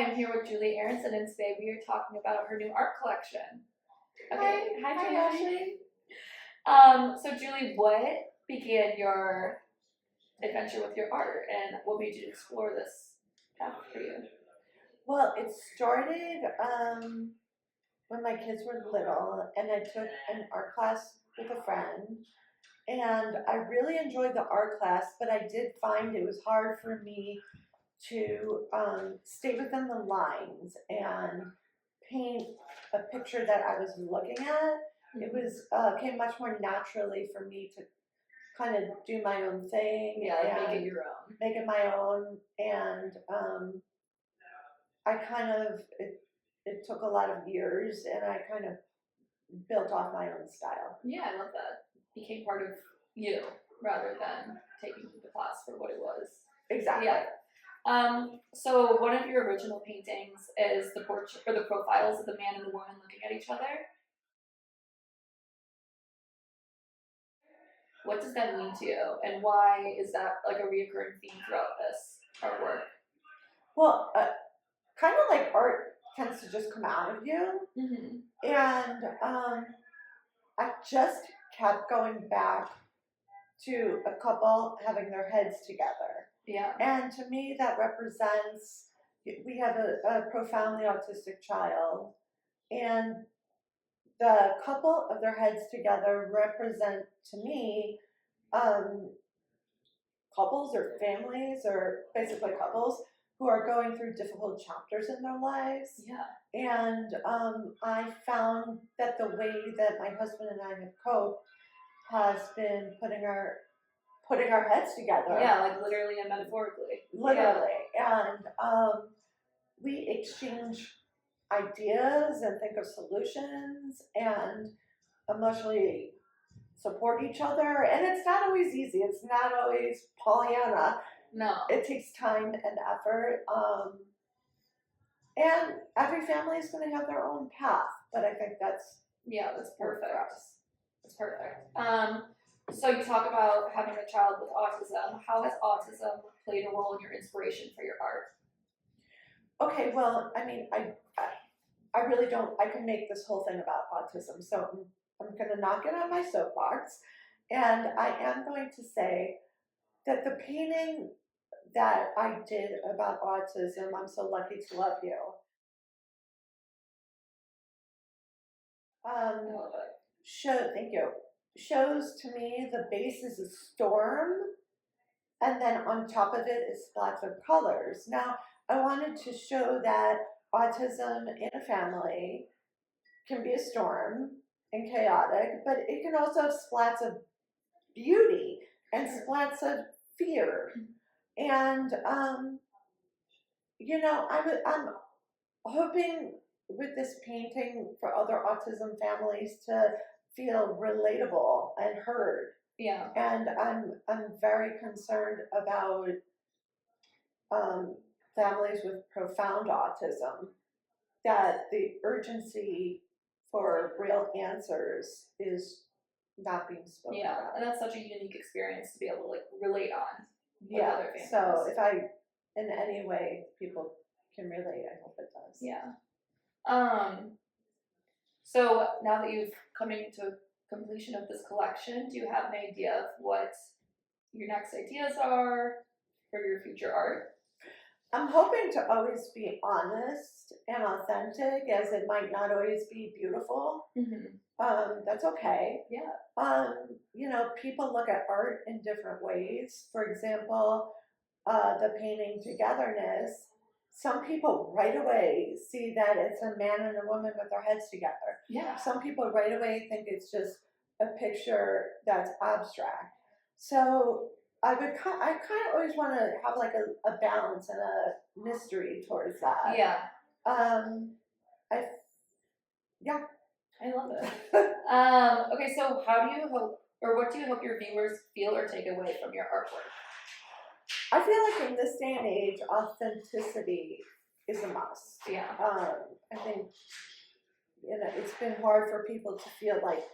Hi, I'm here with Julie Aronson, and today we are talking about her new art collection. Okay, hi Julie. So Julie, what began your adventure with your art, and what made you explore this path for you? Well, it started when my kids were little, and I took an art class with a friend, and I really enjoyed the art class, but I did find it was hard for me to stay within the lines and paint a picture that I was looking at. It was came much more naturally for me to kind of do my own thing, Yeah, make it your own. make it my own, and I kind of it took a lot of years, and I kind of built off my own style. Yeah, I love that. Became part of you rather than taking the class for what it was. Exactly. Yeah. So one of your original paintings is the portrait or the profiles of the man and the woman looking at each other. What does that mean to you, and why is that like a reoccurring theme throughout this artwork? Well, kind of like art tends to just come out of you, and I just kept going back to a couple having their heads together. Yeah. And to me, that represents we have a profoundly autistic child, and the couple of their heads together represent to me couples or families or basically couples who are going through difficult chapters in their lives. Yeah. And I found that the way that my husband and I have coped has been putting our heads together. Yeah, like literally and metaphorically. Literally. Yeah. And we exchange ideas and think of solutions and emotionally support each other. And it's not always easy. It's not always Pollyanna. No. It takes time and effort. And every family is going to have their own path. But I think that's perfect. That's perfect. So you talk about having a child with autism. How has autism played a role in your inspiration for your art? Okay, well, I mean, I really don't. I can make this whole thing about autism, so I'm going to knock it on my soapbox, and I am going to say that the painting that I did about autism, I'm so lucky to love you. Thank you. Shows to me the base is a storm, and then on top of it is lots of colors. Now, I wanted to show that autism in a family can be a storm and chaotic, but it can also have splats of beauty and splats of fear. And I'm hoping with this painting for other autism families to feel relatable and heard. Yeah. And I'm very concerned about families with profound autism, that the urgency for real answers is not being spoken about. And that's such a unique experience to be able to like relate on. Yeah. So if I, in any way, people can relate, I hope it does. Yeah. So now that you've coming to completion of this collection, do you have an idea of what your next ideas are for your future art? I'm hoping to always be honest and authentic, as it might not always be beautiful. That's okay. Yeah. People look at art in different ways. For example, the painting Togetherness, some people right away see that it's a man and a woman with their heads together. Yeah. Some people right away think it's just a picture that's abstract. So I kind of always want to have like a balance and a mystery towards that. Yeah. I love it. Okay, so how do you hope, or what do you hope your viewers feel or take away from your artwork? I feel like in this day and age, authenticity is a must. Yeah. I think it's been hard for people to feel like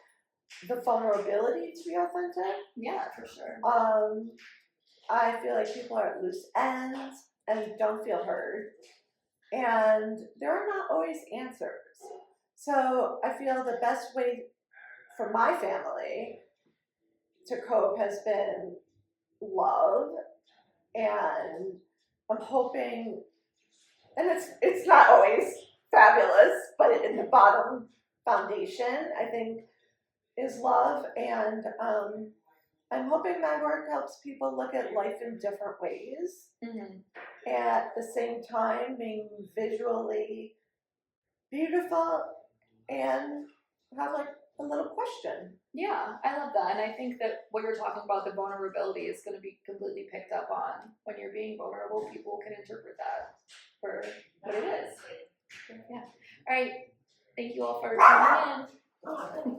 the vulnerability to be authentic. Yeah, for sure. I feel like people are at loose ends and don't feel heard. And there are not always answers. So I feel the best way for my family to cope has been love, and I'm hoping, and it's not always fabulous, but in the bottom foundation, I think, is love. And I'm hoping my work helps people look at life in different ways. Mm-hmm. At the same time, being visually beautiful and have like a little question. Yeah, I love that. And I think that what you're talking about, the vulnerability, is going to be completely picked up on. When you're being vulnerable, people can interpret that for what it is. Yeah. All right. Thank you all for tuning in.